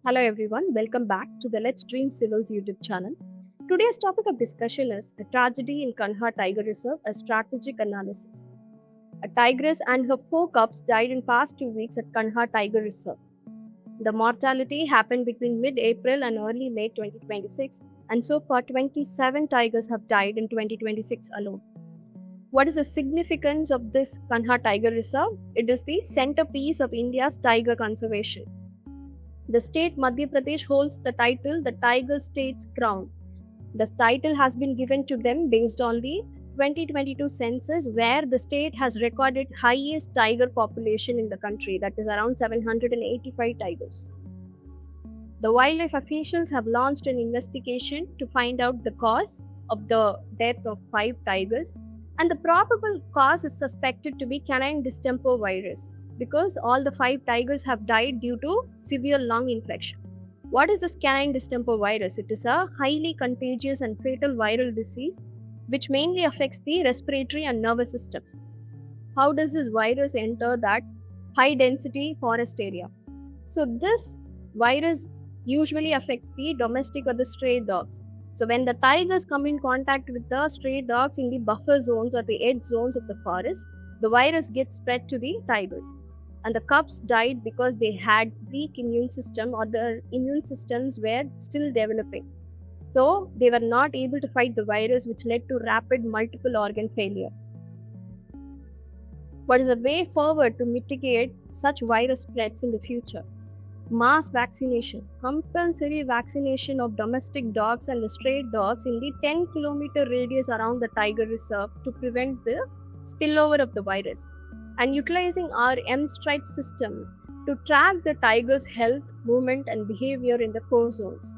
Hello everyone, welcome back to the Let's Dream Civils YouTube channel. Today's topic of discussion is a tragedy in Kanha Tiger Reserve, a strategic analysis. A tigress and her four cubs died in past 2 weeks at Kanha Tiger Reserve. The mortality happened between mid-April and early May 2026, and so far 27 tigers have died in 2026 alone. What is the significance of this Kanha Tiger Reserve? It is the centerpiece of India's tiger conservation. The state Madhya Pradesh holds the title the Tiger State's Crown. The title has been given to them based on the 2022 census, where the state has recorded highest tiger population in the country, that is around 785 tigers. The wildlife officials have launched an investigation to find out the cause of the death of 5 tigers, and the probable cause is suspected to be canine distemper virus, because all the 5 tigers have died due to severe lung infection. What is this canine distemper virus? It is a highly contagious and fatal viral disease which mainly affects the respiratory and nervous system. How does this virus enter that high density forest area? So this virus usually affects the domestic or the stray dogs. So when the tigers come in contact with the stray dogs in the buffer zones or the edge zones of the forest, the virus gets spread to the tigers. And the cubs died because they had weak immune system, or their immune systems were still developing. So they were not able to fight the virus, which led to rapid multiple organ failure. What is a way forward to mitigate such virus spreads in the future? Mass vaccination. Compulsory vaccination of domestic dogs and the stray dogs in the 10-kilometer radius around the tiger reserve to prevent the spillover of the virus. And utilizing our M-Stripe system to track the tiger's health, movement and behavior in the 4 zones.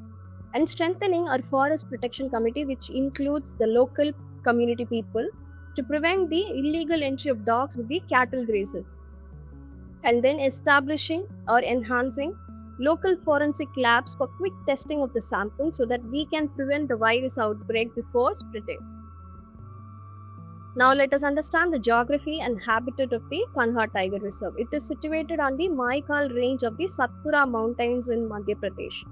And strengthening our forest protection committee, which includes the local community people, to prevent the illegal entry of dogs with the cattle grazers. And then establishing or enhancing local forensic labs for quick testing of the samples so that we can prevent the virus outbreak before spreading. Now let us understand the geography and habitat of the Kanha Tiger Reserve. It is situated on the Maikal range of the Satpura Mountains in Madhya Pradesh,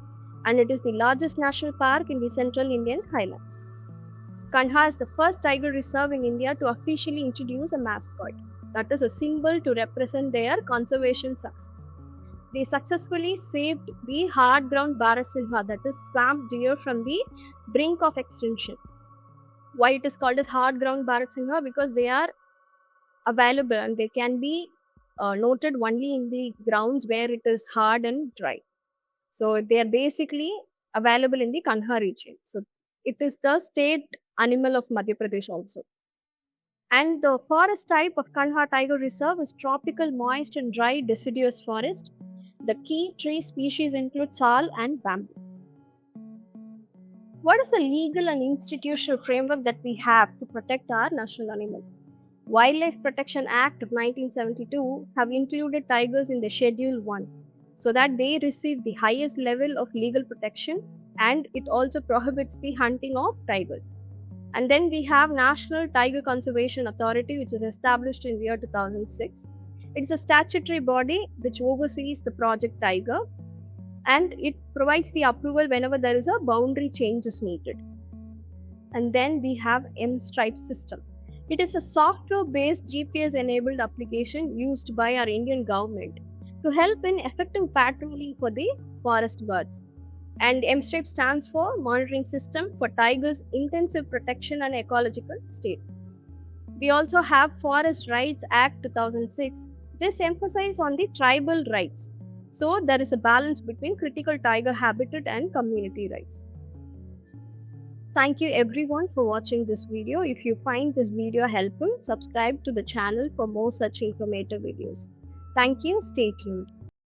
and it is the largest national park in the central Indian highlands. Kanha is the first tiger reserve in India to officially introduce a mascot, that is a symbol to represent their conservation success. They successfully saved the hard-ground Bharat, that is swamp deer, from the brink of extinction. Why it is called as hard ground Bharat? Because they are available and they can be noted only in the grounds where it is hard and dry. So they are basically available in the Kanha region. So it is the state animal of Madhya Pradesh also. And the forest type of Kanha Tiger Reserve is tropical, moist and dry deciduous forest. The key tree species include sal and bamboo. What is the legal and institutional framework that we have to protect our national animal? Wildlife Protection Act of 1972 have included tigers in the Schedule 1 so that they receive the highest level of legal protection, and it also prohibits the hunting of tigers. And then we have National Tiger Conservation Authority, which was established in the year 2006. It's a statutory body which oversees the Project Tiger, and it provides the approval whenever there is a boundary change is needed. And then we have M-Stripe system. It is a software-based GPS-enabled application used by our Indian government to help in effective patrolling for the forest birds. And M-Stripe stands for Monitoring System for Tigers' Intensive Protection and Ecological State. We also have Forest Rights Act 2006. This emphasizes on the tribal rights. So there is a balance between critical tiger habitat and community rights. Thank you everyone for watching this video. If you find this video helpful, subscribe to the channel for more such informative videos. Thank you. Stay tuned.